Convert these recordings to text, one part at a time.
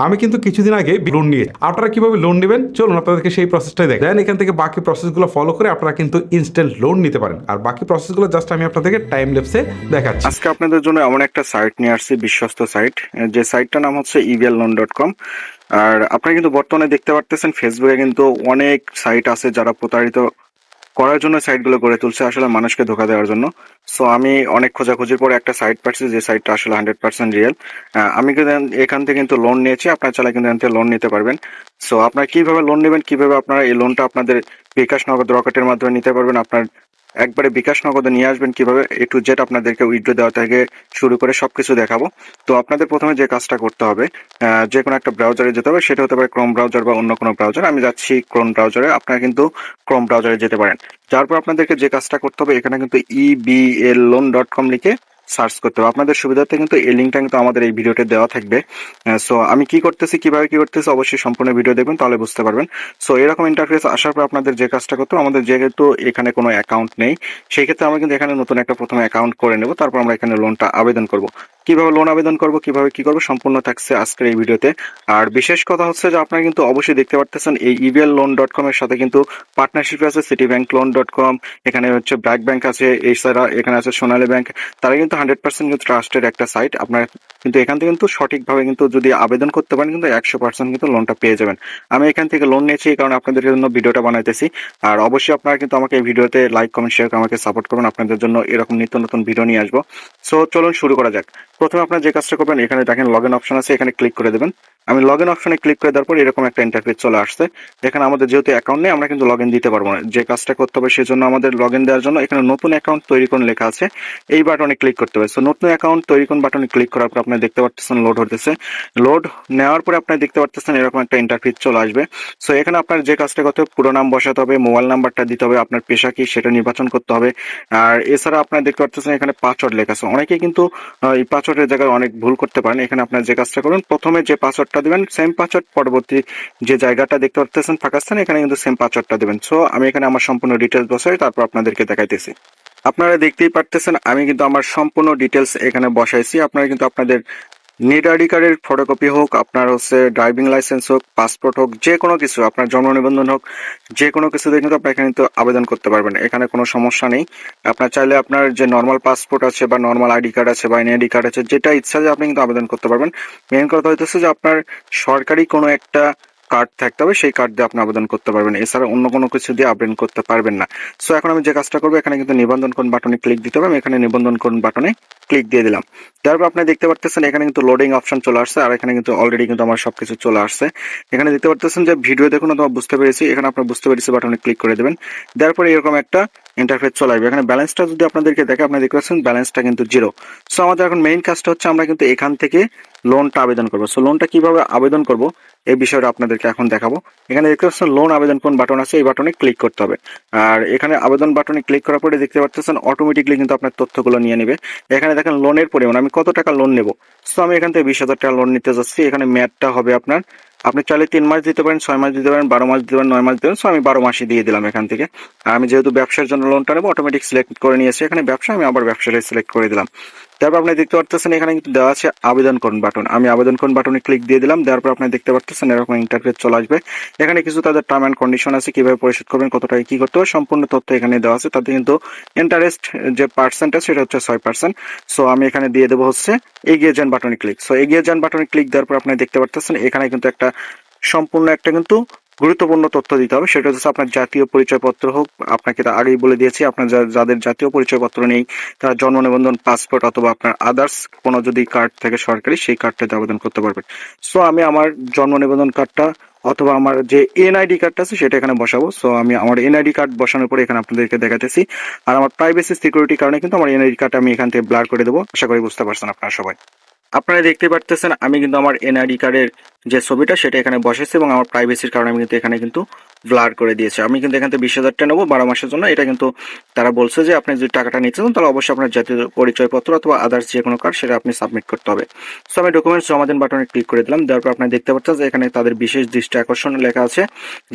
আমি কিন্তু কিছুদিন আগে লোন নিয়ে, আপনারা কিভাবে লোন নেবেন চলুন আপনাদেরকে সেই প্রসেসটাই দেন, এখান থেকে বাকি প্রসেসগুলো ফলো করে আপনারা কিন্তু ইনস্ট্যান্ট লোন নিতে পারেন। আর বাকি প্রসেসগুলো জাস্ট আমি আপনাদেরকে টাইম ল্যাপসে দেখাচ্ছি। আজকে আপনাদের জন্য এমন একটা সাইট নিয়ে আসছি, বিশ্বস্ত সাইট, যে সাইটটার নাম হচ্ছে evalloan.com। আর আপনারা কিন্তু বর্তমানে দেখতে পারতেছেন ফেসবুকে কিন্তু অনেক সাইট আছে যারা প্রতারিত করার জন্য সাইটগুলো গড়ে তুলছে আসলে মানুষকে ধোকা দেওয়ার জন্য। সো আমি অনেক খোঁজাখুঁজির পরে একটা সাইট পাচ্ছি যে সাইটটা আসলে 100% রিয়েল। আমি কিন্তু এখান থেকে কিন্তু লোন নিয়েছি, আপনারা চাইলে কিন্তু এখান থেকে লোন নিতে পারবেন। সো আপনারা কিভাবে লোন নেবেন, কিভাবে আপনারা এই লোনটা আপনাদের বিকাশ নগদ রকেটের মাধ্যমে নিতে পারবেন, আপনার একবারে বিকাশ নগদে নিয়ে আসবেন কিভাবে, এ টু জেড আপনাদেরকে উইথড্র দেওয়া থেকে শুরু করে সবকিছু দেখাবো। তো আপনাদের প্রথমে যে কাজটা করতে হবে, যে কোনো একটা ব্রাউজারে যেতে হবে, সেটা হতে পারে ক্রোম ব্রাউজার বা অন্য কোনো ব্রাউজার। আমি যাচ্ছি ক্রোম ব্রাউজারে, আপনারা কিন্তু ক্রোম ব্রাউজারে যেতে পারেন। যার পর আপনাদেরকে যে কাজটা করতে হবে, এখানে কিন্তু evalloan.com লিখে সার্চ করতে হবে। আপনাদের সুবিধার্থে কিন্তু এই লিঙ্কটা কিন্তু আমাদের এই ভিডিওতে দেওয়া থাকবে। সো আমি কি করতেছি, কিভাবে কি করতেছি, অবশ্যই সম্পূর্ণ ভিডিও দেখবেন, তাহলে বুঝতে পারবেন। সো এরকম ইন্টারফেস আসার পর আপনাদের যে কাজটা করতে হবে, আমাদের যেহেতু এখানে কোনো অ্যাকাউন্ট নেই, সেই ক্ষেত্রে আমরা কিন্তু এখানে নতুন একটা প্রথমে অ্যাকাউন্ট করে নেব, তারপর আমরা এখানে লোনটা আবেদন করব। কিভাবে লোন আবেদন করব, কিভাবে কি করব, সম্পূর্ণ থাকছে আজকের এই ভিডিওতে। আর বিশেষ কথা হচ্ছে যে আপনারা কিন্তু অবশ্যই দেখতে পারতেছেন এই evalloan.com এর সাথে কিন্তু পার্টনারশিপ আছে citibankloan.com, এখানে হচ্ছে ব্র্যাক ব্যাংক আছে, এছাড়া এখানে আছে সোনালী ব্যাংক। তারা কিন্তু 100% কিন্তু ট্রাস্টেড একটা সাইট। আপনারা কিন্তু এখান থেকে কিন্তু সঠিকভাবে কিন্তু যদি আবেদন করতে পারেন কিন্তু 100% কিন্তু লোনটা পেয়ে যাবেন। আমি এখান থেকে লোন নিয়েছি এই কারণে আপনাদের জন্য ভিডিওটা বানাইতেছি। আর অবশ্যই আপনারা কিন্তু আমাকে এই ভিডিওতে লাইক কমেন্ট শেয়ার করে আমাকে সাপোর্ট করবেন, আপনাদের জন্য এরকম নিত্য নতুন ভিডিও নিয়ে আসবো। সো চলুন শুরু করা যাক। প্রথমে আপনারা যে কাজটা করবেন, এখানে দেখেন লগ ইন অপশন আছে, এখানে ক্লিক করে দেবেন। আমি লগ ইন অপশনে ক্লিক করে দেওয়ার পর এরকম একটা ইন্টারফেস চলে আসছে। এখানে আমাদের যেহেতু অ্যাকাউন্ট নেই, আমরা কিন্তু লগ ইন দিতে পারবো না। যে কাজটা করতে হবে সেজন্য আমাদের লগ ইন দেওয়ার জন্য এখানে নতুন অ্যাকাউন্ট তৈরি করুন লেখা আছে, এই বাটনে ক্লিক করতে হবে। সো নতুন অ্যাকাউন্ট তৈরি করুন বাটনে ক্লিক করার পর আপনারা দেখতে পাচ্ছেন লোড হতেছে। লোড নেওয়ার পরে আপনারা দেখতে পাচ্ছেন এরকম একটা ইন্টারফেস চলে আসবে। সো এখানে আপনার যে কাজটা করতে হবে, পুরো নাম বসাতে হবে, মোবাইল নাম্বারটা দিতে হবে, আপনার পেশা কি সেটা নির্বাচন করতে হবে। আর এছাড়া আপনারা দেখতে পাচ্ছেন এখানে পাসওয়ার্ড লেখা আছে। অনেকে কিন্তু এই পাসওয়ার্ডের জায়গায় অনেক ভুল করতে পারেন। এখানে আপনার যে কাজটা করুন, প্রথমে যে পাসওয়ার্ডটা দিবেন সেম পাসওয়ার্ড, পরবর্তী যে জায়গাটা দেখতে পাচ্ছেন ফাঁকা স্থান, এখানে কিন্তু সেম পাসওয়ার্ডটা দিবেন। সো আমি এখানে আমার সম্পূর্ণ ডিটেলস বসাই, তারপর আপনাদেরকে দেখাইতেছি। আপনারা দেখতেই পারতেছেন আমি কিন্তু আমার সম্পূর্ণ ডিটেলস এখানে বসাইছি। আপনারা কিন্তু আপনাদের নেট আইডি কার্ডের ফটোকপি হোক, আপনার হচ্ছে ড্রাইভিং লাইসেন্স হোক, পাসপোর্ট হোক, যে কোনো কিছু, আপনার জন্ম নিবন্ধন হোক, যে কোনো কিছু দিয়ে কিন্তু আপনি এখানে কিন্তু আবেদন করতে পারবেন, এখানে কোনো সমস্যা নেই। আপনার চাইলে আপনার যে নর্মাল পাসপোর্ট আছে বা নর্মাল আইডি কার্ড আছে বা এনআইডি কার্ড আছে, যেটা ইচ্ছা যে আপনি কিন্তু আবেদন করতে পারবেন। মেন কথা হইতেছে যে আপনার সরকারি কোনো একটা কার্ড থাকতে হবে, সেই কার্ড দিয়ে আপনি আবেদন করতে পারবেন, এছাড়া অন্য কোনো কিছু দিয়ে আবেদন করতে পারবেন না। সো এখন আমি যে কাজটা করবো, এখানে কিন্তু নিবন্ধন করুন বাটনে ক্লিক দিতে হবে। আমি এখানে নিবন্ধন করুন বাটনে ক্লিক দিয়ে দিলাম। তারপর আপনি দেখতে পারতেছেন এখানে কিন্তু লোডিং অপশন চলে আসছে, আর এখানে কিন্তু অলরেডি কিন্তু আমার সবকিছু চলে আসছে। এখানে দেখতে পারতেছেন যে ভিডিও দেখুন অথবা বুঝতে পেরেছি, এখানে আপনার বুঝতে পেরেছি বাটনে ক্লিক করে দেবেন। তারপরে এরকম একটা ইন্টারফেস চলে আসবে। এখানে ব্যালেন্সটা যদি আপনাদেরকে দেখে, আপনি দেখতে পাচ্ছেন ব্যালেন্সটা কিন্তু জিরো। সো আমাদের এখন মেইন কাজটা হচ্ছে আমরা কিন্তু এখান থেকে লোনটা আবেদন করবো। সো লোনটা কিভাবে আবেদন করব এই বিষয়টা আপনাদেরকে এখন দেখাবো। এখানে দেখতে পাচ্ছেন লোন আবেদন কোন বাটন আছে, এই বাটনে ক্লিক করতে হবে। আর এখানে আবেদন বাটনে ক্লিক করার পরে দেখতে পাচ্ছেন অটোমেটিকলি কিন্তু আপনার তথ্যগুলো নিয়ে নেবে। এখানে দেখেন লোনের পরিমাণ, আমি কত টাকা লোন নেব। সো আমি এখান থেকে 20,000 টাকা লোন নিতে যাচ্ছি। এখানে মেয়াদটা হবে আপনার, আপনি চাইলে 3 মাস দিতে পারেন, 6 মাস দিতে পারেন, 12 মাস দিতে পারেন, 9 মাস দিতে পারেন। সো আমি 12 মাসই দিয়ে দিলাম এখান থেকে। আর আমি যেহেতু ব্যবসার জন্য লোনটা নেবো, অটোমেটিক সিলেক্ট করে নিয়েছি এখানে ব্যবসা, আমি আবার ব্যবসাটাই সিলেক্ট করে দিলাম। তারপর আপনি দেখতে পাচ্ছেন এখানে কিন্তু দেওয়া আছে আবেদন করুন বাটন, আমি আবেদন করুন বাটনে ক্লিক দিয়ে দিলাম। দেওয়ার পর আপনি দেখতে পাচ্ছেন এরকম ইন্টারফেস চলে আসবে। এখানে কিছু তাদের টার্ম অ্যান্ড কন্ডিশন আছে, কিভাবে পরিশোধ করবেন, কত টাকা কি করতে হবে, সম্পূর্ণ তথ্য এখানে দেওয়া আছে। তাতে কিন্তু ইন্টারেস্ট যে পার্সেন্টেজ সেটা হচ্ছে 6%। সো আমি এখানে দিয়ে দেবো হচ্ছে এগিয়ে যান বাটনে ক্লিক। সো এগিয়ে যান বাটনে ক্লিক দেওয়ার পর আপনি দেখতে পাচ্ছেন এখানে কিন্তু একটা সম্পূর্ণ একটা কিন্তু গুরুত্বপূর্ণ তথ্য দিতে হবে, সেটা হচ্ছে আপনার জাতীয় পরিচয়পত্র হোক। আপনাকে তো আগেই বলে দিয়েছি, আপনার যাদের জাতীয় পরিচয়পত্র নেই তারা জন্ম নিবন্ধন, পাসপোর্ট অথবা আপনার আদার্স কোনো যদি কার্ড থাকে সরকারি, সেই কার্ডটাতে আবেদন করতে পারবেন। সো আমি আমার জন্ম নিবন্ধন কার্ডটা অথবা আমার যে এনআইডি কার্ডটা আছে সেটা এখানে বসাবো। সো আমি আমার এনআইডি কার্ড বসানোর পরে এখানে আপনাদেরকে দেখাতেছি। আর আমার প্রাইভেসি সিকিউরিটির কারণে কিন্তু আমার এনআইডি কার্ড আমি এখান থেকে ব্লার করে দেবো। আশা করি বুঝতে পারছেন আপনারা সবাই। আপনারা দেখতে পারতেছেন আমি কিন্তু আমার এনআইডি কার্ডের যে ছবিটা সেটা এখানে বসেছে, এবং আমার প্রাইভেসির কারণে আমি কিন্তু এখানে কিন্তু ব্লার করে দিয়েছে। আমি কিন্তু এখান থেকে 20,000 টাকা নেবো 12 মাসের জন্য। এটা কিন্তু তারা বলছে যে আপনি যদি টাকাটা নিতে চান তাহলে অবশ্যই আপনার জাতীয় পরিচয়পত্র অথবা আদার্স যে কোনো কার্ড সেটা আপনি সাবমিট করতে হবে। সো আমি ডকুমেন্টস জমা দিন বাটনে ক্লিক করে দিলাম। দেওয়ার পর আপনি দেখতে পাচ্ছেন যে এখানে তাদের বিশেষ দৃষ্টি আকর্ষণ লেখা আছে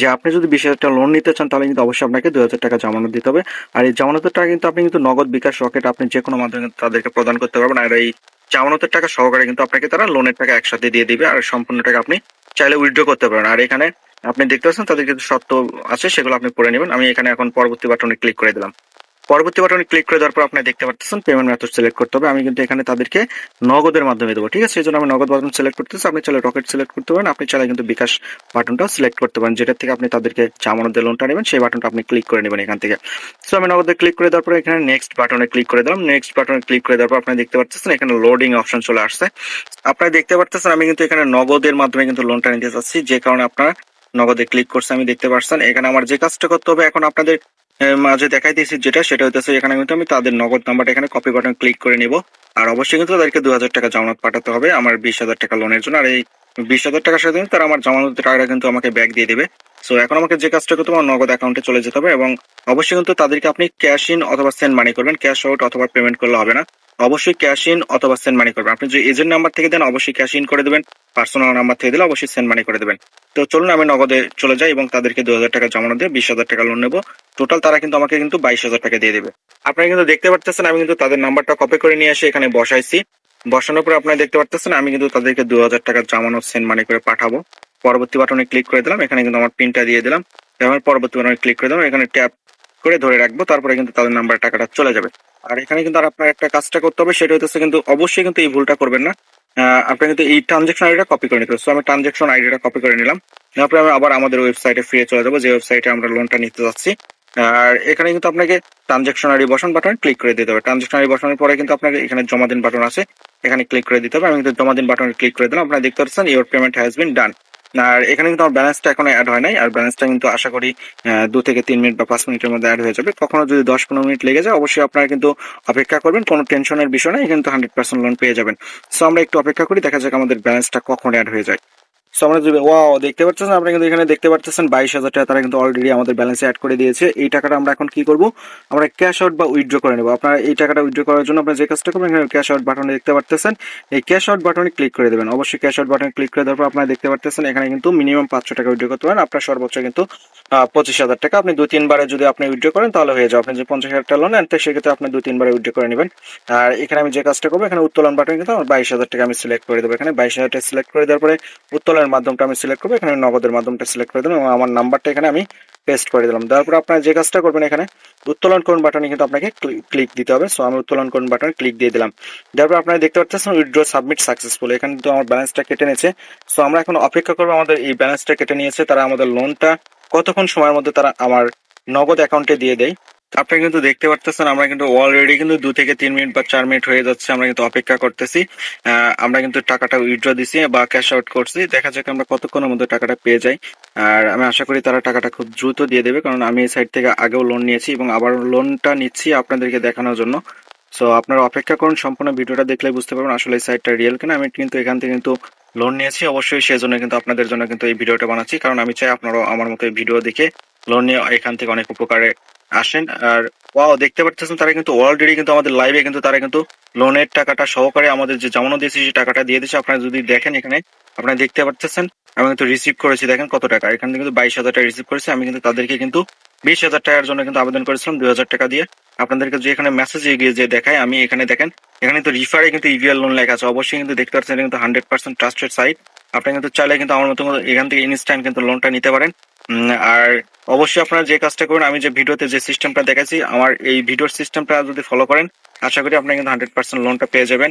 যে আপনি যদি 20,000 টাকা লোন নিতে চান তাহলে কিন্তু অবশ্যই আপনাকে 2,000 টাকা জামানত দিতে হবে। আর এই জামানতের টাকা কিন্তু আপনি কিন্তু নগদ, বিকাশ, রকেট আপনি যে কোনো মাধ্যমে কিন্তু তাদেরকে প্রদান করতে পারবেন। আর এই জামানতের টাকা সহকারে কিন্তু আপনাকে তারা লোনের টাকা একসাথে দিয়ে দিবে, আর সম্পূর্ণ টাকা আপনি চাইলে উইথড্র করতে পারেন। আর এখানে আপনি দেখতে পাচ্ছেন তাদের কিছু শর্ত আছে, সেগুলো আপনি পড়ে নেবেন। আমি এখানে এখন পরবর্তী বাটনে ক্লিক করে দিলাম। পরবর্তী বাটনে ক্লিক করে দেওয়ার পর আপনি দেখতে পাচ্ছেন পেমেন্ট মেথড সিলেক্ট করতে হবে। আমি কিন্তু এখানে তাদেরকে নগদের মাধ্যমে দেবো, ঠিক আছে? এই জন্য আমি নগদ বাটন সিলেক্ট করতেছি। আপনি চাইলে রকেট সিলেক্ট করতে পারেন, আপনি চাইলে কিন্তু বিকাশ বাটনটাও সিলেক্ট করতে পারেন, যেটা থেকে আপনি তাদেরকে জামানত দিয়ে লোনটা নেবেন সেই বাটনটা আপনি ক্লিক করে নেবেন এখান থেকে। সো আমি নগদে ক্লিক করে দেওয়ার পর এখানে নেক্সট বাটনে ক্লিক করে দিলাম। নেক্সট বাটনে ক্লিক করে দেওয়ার পর আপনি দেখতে পাচ্ছেন এখানে লোডিং অপশন চলে আসছে। আপনারা দেখতে পাচ্ছেন আমি কিন্তু এখানে নগদের মাধ্যমে কিন্তু লোনটা নিতে চাচ্ছি, যে কারণে আপনারা নগদে ক্লিক করছে। আমি দেখতে পাচ্ছেন এখানে আমার যে কাজটা করতে হবে এখন আপনাদের মাঝে দেখাই দিয়েছি যেটা, সেটা হচ্ছে এখানে কিন্তু আমি তাদের নগদ নাম্বারটা এখানে কপি বাটন ক্লিক করে নিব। আর অবশ্যই কিন্তু তাদেরকে 2,000 টাকা জামানত পাঠাতে হবে আমার 20,000 টাকা লোনের জন্য। আর এই 20,000 টাকার সাথে তারা আমার জামানত টাকাটা কিন্তু আমাকে ব্যাক দিয়ে দেবে। সো এখন আমাকে যে কাজটা করতে হবে আমার নগদ অ্যাকাউন্টে চলে যেতে হবে, এবং অবশ্যই কিন্তু তাদেরকে আপনি ক্যাশ ইন অথবা সেন্ড মানি করবেন, ক্যাশ আউট অথবা পেমেন্ট করলে হবে না। অবশ্যই ক্যাশ ইন অথবা সেন্ড মানি করবেন। আপনি যদি এজেন্ট নাম্বার থেকে দেন অবশ্যই ক্যাশ ইন করে দেবেন, পার্সোনাল নাম্বার থেকে দিলে অবশ্যই সেন্ড মানি করে দেবেন। তো চলুন আমি নগদে চলে যাই এবং তাদেরকে 2,000 টাকা জামানত দিয়ে 20,000 টাকা লোন নেবো। টোটাল তারা কিন্তু আমাকে কিন্তু 22,000 টাকা দিয়ে দেবে। আপনারা কিন্তু দেখতে পাচ্ছেন আমি কিন্তু তাদের নাম্বারটা কপি করে নিয়ে এসে এখানে বসাইছি। বসানোর পর আপনারা দেখতে পাচ্ছেন আমি কিন্তু তাদেরকে 2,000 টাকা জামানত সেন্ড মানি করে পাঠাবো। পরবর্তী বাটনে ক্লিক করে দিলাম, এখানে কিন্তু আমার পিনটা দিয়ে দিলাম। এবং পরবর্তী বাটনে ক্লিক করে দিলাম, এখানে ট্যাপ করে ধরে রাখবো, তারপরে কিন্তু তাদের নাম্বার টাকাটা চলে যাবে। আর এখানে কিন্তু আর আপনার একটা কাজটা করতে হবে, সেটা হচ্ছে কিন্তু অবশ্যই কিন্তু এই ভুলটা করবেন না। আপনি কিন্তু এই ট্রানজেকশন আইডিটা কপি করে নিতে হবে। সো আমি ট্রানজেকশন আইডিটা কপি করে নিলাম। তারপরে আমি আবার আমাদের ওয়েবসাইটে ফিরে চলে যাবো, যে ওয়েবসাইটে আমরা লোনটা নিতে যাচ্ছি। আর এখানে কিন্তু আপনাকে ট্রানজেকশন আইডি বসান বাটন ক্লিক করে দিতে হবে। ট্রানজেকশন আইডি বসানোর পরে কিন্তু আপনাকে এখানে জমা দিন বাটন আছে, এখানে ক্লিক করে দিতে হবে। আমি কিন্তু জমা দিন বাটনে ক্লিক করে দিলাম। আপনারা দেখতে পাচ্ছেন ইওর পেমেন্ট হ্যাজ বিন ডান। আর এখানে কিন্তু আমার ব্যালেন্সটা এখনো অ্যাড হয় নাই, আর ব্যালেন্সটা কিন্তু আশা করি 2 থেকে 3 মিনিট বা 5 মিনিটের মধ্যে অ্যাড হয়ে যাবে। কখনো যদি 10-15 মিনিট লেগে যায় অবশ্যই আপনারা কিন্তু অপেক্ষা করবেন, কোনো টেনশনের বিষয় নাই, কিন্তু 100% লোন পেয়ে যাবেন। সো আমরা একটু অপেক্ষা করি, দেখা যাক আমাদের ব্যালেন্সটা কখন অ্যাড হয়ে যায়। সো আমরা যদি ওয়াও দেখতে পাচ্ছেন, আপনারা কিন্তু এখানে দেখতে পাচ্ছেন 22,000 টাকা তারা কিন্তু অলরেডি আমাদের ব্যালেন্সে অ্যাড করে দিয়েছে। এই টাকাটা আমরা এখন কি করব, আমরা ক্যাশ আউট বা উইথড্র করে নেব। আপনারা এই টাকাটা উইথড্র করার জন্য আপনারা যে কাজটা করবেন, এখানে ক্যাশ আউট বাটনে দেখতে পাচ্ছেন, এই ক্যাশ আউট বাটনে ক্লিক করে দেবেন। অবশ্যই ক্যাশ আউট বাটনে ক্লিক করে দেওয়ার পর আপনারা দেখতে পাচ্ছেন এখানে কিন্তু মিনিমাম 500 টাকা উইথড্র করতে পারেন। আপনার সর্বোচ্চ কিন্তু 25,000 টাকা। আপনি 2-3 বারে যদি আপনি উইথড্র করেন তাহলে হয়ে যাবে। আপনি যে 50,000 টাকা লোন নেন তো সেক্ষেত্রে আপনি 2-3 বারে উইথড্র করে নেবেন। আর এখানে আমি যে কাজটা করবো, এখানে উত্তোলন বাটন কিন্তু আমার 22,000 টাকা আমি সিলেক্ট করে দেবো। এখানে 22,000 টাকা সিলেক্ট করে দেওয়ার পরে উত্তোলনের মাধ্যমটা আমি সিলেক্ট করবো, এখানে নগদের মাধ্যমটা সিলেক্ট করে দিলাম এবং আমার নাম্বারটা এখানে আমি পেস্ট করে দিলাম। দেওয়ার পর আপনারা যে কাজটা করবেন, এখানে উত্তোলন করুন বাটনে কিন্তু আপনাকে ক্লিক দিতে হবে। সো আমি উত্তোলন করুন বাটনে ক্লিক দিয়ে দিলাম। দেওয়ার পর আপনারা দেখতে পাচ্ছেন উইথড্র সাবমিট সাকসেসফুল। এখানে কিন্তু আমার ব্যালেন্সটা কেটে নিয়েছে। সো আমরা এখন অপেক্ষা করবো, আমাদের এই ব্যালেন্সটা কেটে নিয়েছে, তারা আমাদের লোনটা কতক্ষণ সময়ের মধ্যে তারা আমার নগদ অ্যাকাউন্টে দিয়ে দেয়। আপনারা কিন্তু দেখতে পাচ্ছেন আমরা কিন্তু অলরেডি কিন্তু 2 থেকে 3 মিনিট বা 4 মিনিট হয়ে যাচ্ছে, আমরা কিন্তু অপেক্ষা করতেছি। আমরা কিন্তু টাকাটা উইথড্র দিছি বা ক্যাশ আউট করছি, দেখা যাক আমরা কতক্ষণের মধ্যে টাকাটা পেয়ে যাই। আর আমি আশা করি তারা টাকাটা খুব দ্রুত দিয়ে দেবে, কারণ আমি এই সাইট থেকে আগেও লোন নিয়েছি এবং আবার লোনটা নিচ্ছি আপনাদেরকে দেখানোর জন্য। সো আপনারা অপেক্ষা করুন, সম্পূর্ণ ভিডিওটা দেখলে বুঝতে পারবেন আসলে এই সাইটটা রিয়েল কিনা। আমি কিন্তু এখান থেকে কিন্তু লোন নিয়েছি, অবশ্যই সেজন্য কিন্তু আপনাদের জন্য কিন্তু এই ভিডিওটা বানাচ্ছি, কারণ আমি চাই আপনারাও আমার মতো এই ভিডিও দেখে লোন নিয়ে এখান থেকে অনেক উপকারে আসেন। আর ওয়াও দেখতে পাচ্ছেন তারা কিন্তু অলরেডি কিন্তু আমাদের লাইভে কিন্তু তারা কিন্তু লোনের টাকাটা সহকারে আমাদের যে জামানত দিয়েছে সেই টাকাটা দিয়ে দিচ্ছে। আপনারা যদি দেখেন এখানে আপনারা দেখতে পাচ্ছেন আমি কিন্তু রিসিভ করেছি, দেখেন কত টাকা, এখান থেকে কিন্তু 22,000 টাকা রিসিভ করেছি। আমি কিন্তু তাদেরকে কিন্তু 20,000 টাকার জন্য কিন্তু আবেদন করেছিলাম 2,000 টাকা দিয়ে। আপনাদেরকে যে এখানে মেসেজ এগিয়ে যে দেখায়, আমি এখানে দেখেন এখানে তো রিফারে কিন্তু ইভিএল লোন লেখা আছে। অবশ্যই কিন্তু দেখতে পাচ্ছেন এটা কিন্তু 100% ট্রাস্টেড সাইট। আপনি কিন্তু চাইলে কিন্তু আমার মতো এখান থেকে ইনস্ট্যান্ট কিন্তু লোনটা নিতে পারেন। আর অবশ্যই আপনারা যে কাজটা করুন, আমি যে ভিডিওতে যে সিস্টেমটা দেখাচ্ছি আমার এই ভিডিওর সিস্টেমটা যদি ফলো করেন আশা করি আপনি কিন্তু 100% লোনটা পেয়ে যাবেন।